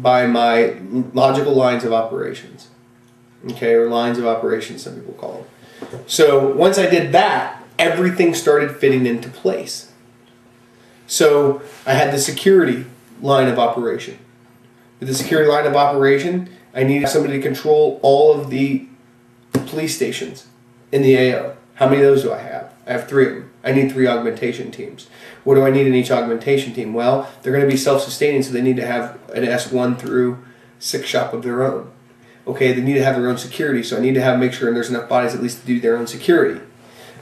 by my logical lines of operations. Okay, or lines of operations, some people call them. So once I did that, everything started fitting into place. So I had the security line of operation. With the security line of operation, I needed somebody to control all of the police stations in the AO. How many of those do I have? I have 3 of them. I need 3 augmentation teams. What do I need in each augmentation team? Well, they're going to be self-sustaining, so they need to have an S1 through 6 shop of their own. Okay, they need to have their own security, so I need to make sure there's enough bodies at least to do their own security.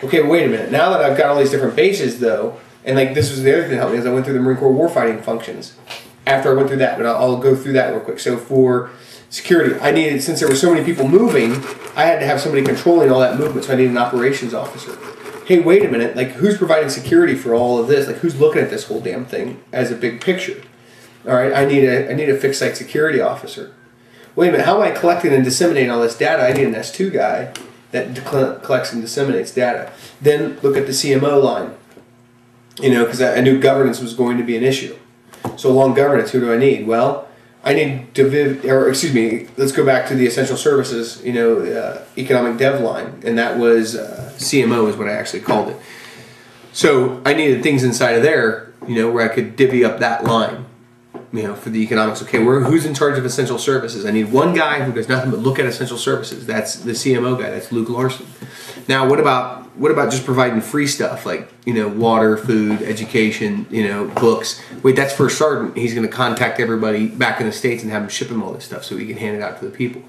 Okay, wait a minute. Now that I've got all these different bases, though, and like this was the other thing that helped me is I went through the Marine Corps warfighting functions. After I went through that, but I'll go through that real quick. So for security, I needed, since there were so many people moving, I had to have somebody controlling all that movement, so I needed an operations officer. Hey, wait a minute, like who's providing security for all of this? Like who's looking at this whole damn thing as a big picture? All right, I need a fixed site security officer. Wait a minute, how am I collecting and disseminating all this data? I need an S2 guy that collects and disseminates data. Then look at the CMO line, you know, because I knew governance was going to be an issue. So along governance, who do I need? Well, I need let's go back to the essential services, you know, economic dev line, and that was CMO is what I actually called it. So I needed things inside of there, you know, where I could divvy up that line, you know, for the economics. Okay, who's in charge of essential services? I need one guy who does nothing but look at essential services. That's the CMO guy. That's Luke Larson. Now, what about just providing free stuff like, you know, water, food, education, you know, books? Wait, that's First Sergeant. He's going to contact everybody back in the States and have them ship him all this stuff so he can hand it out to the people.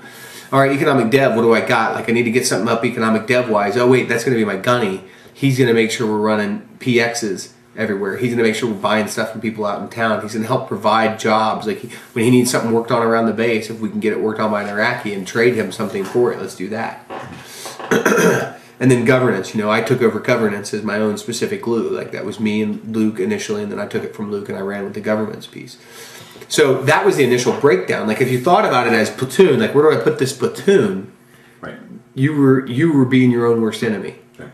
All right, economic dev, what do I got? Like I need to get something up economic dev-wise. Oh, wait, that's going to be my gunny. He's going to make sure we're running PXs everywhere. He's going to make sure we're buying stuff from people out in town. He's going to help provide jobs. Like when he needs something worked on around the base, if we can get it worked on by an Iraqi and trade him something for it, let's do that. And then governance, you know, I took over governance as my own specific glue. Like that was me and Luke initially, and then I took it from Luke and I ran with the governance piece. So that was the initial breakdown. Like if you thought about it as platoon, like where do I put this platoon? Right. You were being your own worst enemy. Okay.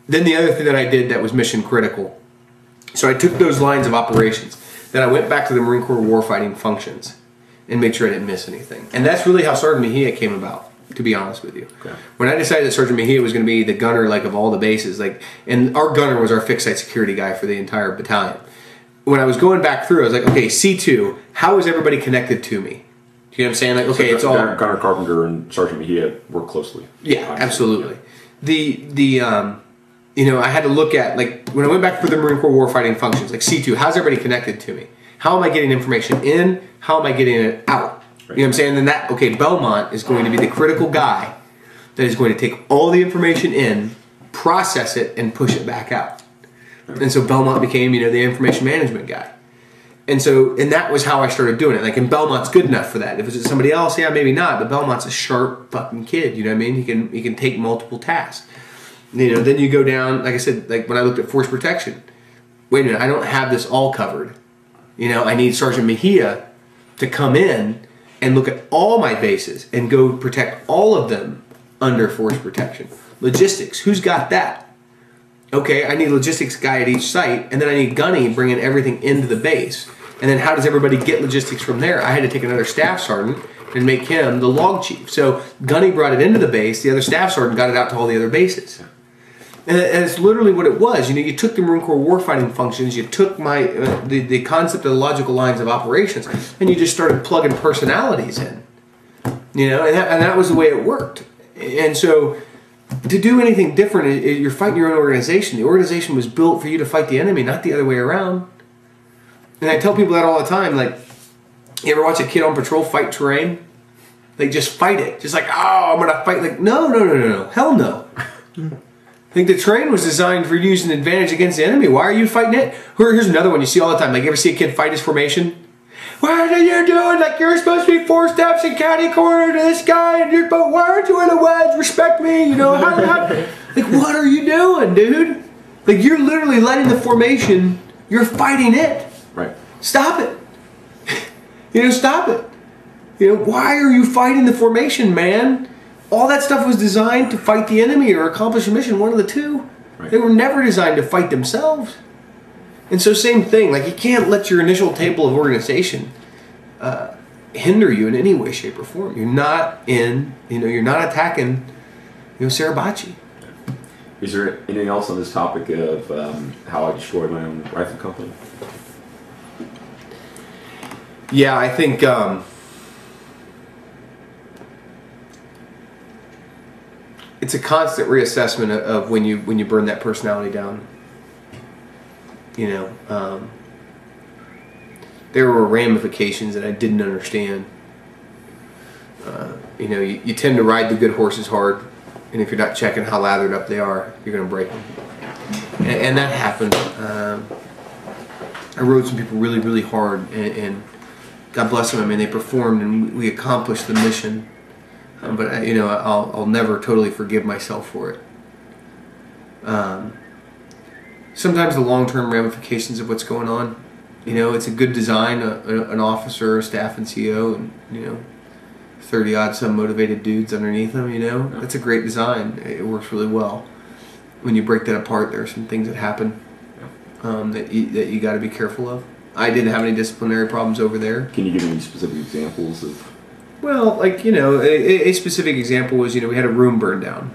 Then the other thing that I did that was mission critical. So I took those lines of operations. Then I went back to the Marine Corps warfighting functions and made sure I didn't miss anything. And that's really how Sergeant Mejia came about, to be honest with you. Okay. When I decided that Sergeant Mejia was going to be the gunner, like of all the bases, like, and our gunner was our fixed site security guy for the entire battalion. When I was going back through, I was like, okay, C2, how is everybody connected to me? Do you know what I'm saying? Like, okay, so it's all Gunner Carpenter and Sergeant Mejia work closely. Yeah, absolutely. Yeah. You know, I had to look at, like, when I went back for the Marine Corps warfighting functions, like C2, how's everybody connected to me? How am I getting information in? How am I getting it out? Right. You know what I'm saying? And then okay, Belmont is going to be the critical guy that is going to take all the information in, process it, and push it back out. Right. And so Belmont became, you know, the information management guy. And that was how I started doing it. Like, and Belmont's good enough for that. If it's somebody else, yeah, maybe not. But Belmont's a sharp fucking kid. You know what I mean? He can take multiple tasks. You know, then you go down, like I said, like when I looked at force protection. Wait a minute, I don't have this all covered. You know, I need Sergeant Mejia to come in and look at all my bases and go protect all of them under force protection. Logistics, who's got that? Okay, I need a logistics guy at each site, and then I need Gunny bringing everything into the base. And then how does everybody get logistics from there? I had to take another staff sergeant and make him the log chief. So Gunny brought it into the base, the other staff sergeant got it out to all the other bases. And it's literally what it was. You know, you took the Marine Corps warfighting functions, you took the concept of the logical lines of operations, and you just started plugging personalities in. You know, and that was the way it worked. And so to do anything different, you're fighting your own organization. The organization was built for you to fight the enemy, not the other way around. And I tell people that all the time. Like, you ever watch a kid on patrol fight terrain? They just fight it. Just like, oh, I'm going to fight. Like, no. Hell no. I think the terrain was designed for using advantage against the enemy. Why are you fighting it? Here's another one you see all the time. Like, you ever see a kid fight his formation? What are you doing? Like, you're supposed to be 4 steps in catty corner to this guy, and why aren't you in a wedge? Respect me, you know. Like, what are you doing, dude? Like, you're literally letting the formation, you're fighting it. Right. Stop it. You know, stop it. You know, why are you fighting the formation, man? All that stuff was designed to fight the enemy or accomplish a mission, one of the two. Right. They were never designed to fight themselves. And so same thing, like you can't let your initial table of organization hinder you in any way, shape, or form. You're not you're not attacking, Sarah Bocci. Is there anything else on this topic of how I destroyed my own rifle company? Yeah, I think it's a constant reassessment of when you burn that personality down. There were ramifications that I didn't understand. You tend to ride the good horses hard, and if you're not checking how lathered up they are, you're going to break them. And that happened. I rode some people really, really hard, and God bless them. I mean, they performed, and we accomplished the mission. But I'll never totally forgive myself for it. Sometimes the long-term ramifications of what's going on. It's a good design, an officer, a staff, and CO, and 30-odd some motivated dudes underneath them. That's a great design. It works really well. When you break that apart, there are some things that happen that you got to be careful of. I didn't have any disciplinary problems over there. Can you give me any specific examples of? Well, a specific example was we had a room burned down,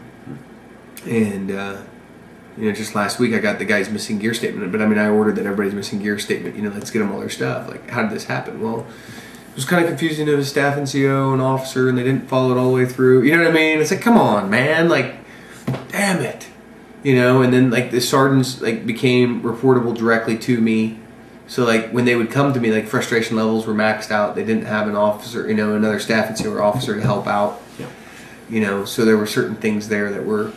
and just last week I got the guy's missing gear statement. But I ordered that everybody's missing gear statement. Let's get them all their stuff. Like, how did this happen? Well, it was kind of confusing to a staff and CO and officer, and they didn't follow it all the way through. You know what I mean? It's like, come on, man! Like, damn it! And then the sergeants became reportable directly to me. So when they would come to me, frustration levels were maxed out. They didn't have an officer, another staff and CO officer to help out. Yeah. So there were certain things there that were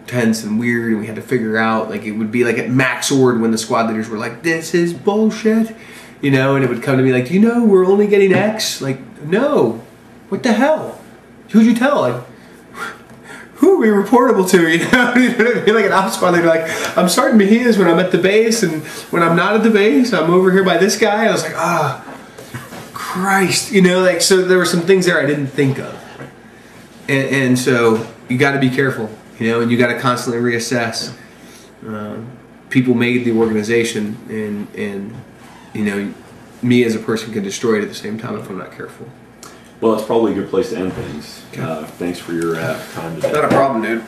tense and weird, and we had to figure out. It would be at max ord when the squad leaders were like, "This is bullshit," and it would come to me like, we're only getting X. No, what the hell? Who'd you tell? Who are we reportable to? You know what I mean? Like an ops squad leader, I'm Sergeant Mejias when I'm at the base, and when I'm not at the base, I'm over here by this guy. And I was like, Christ, so there were some things there I didn't think of, and so you got to be careful, and you got to constantly reassess. People made the organization, and me as a person can destroy it at the same time if I'm not careful. Well, that's probably a good place to end things. Okay. Thanks for your time today. Not a problem, dude.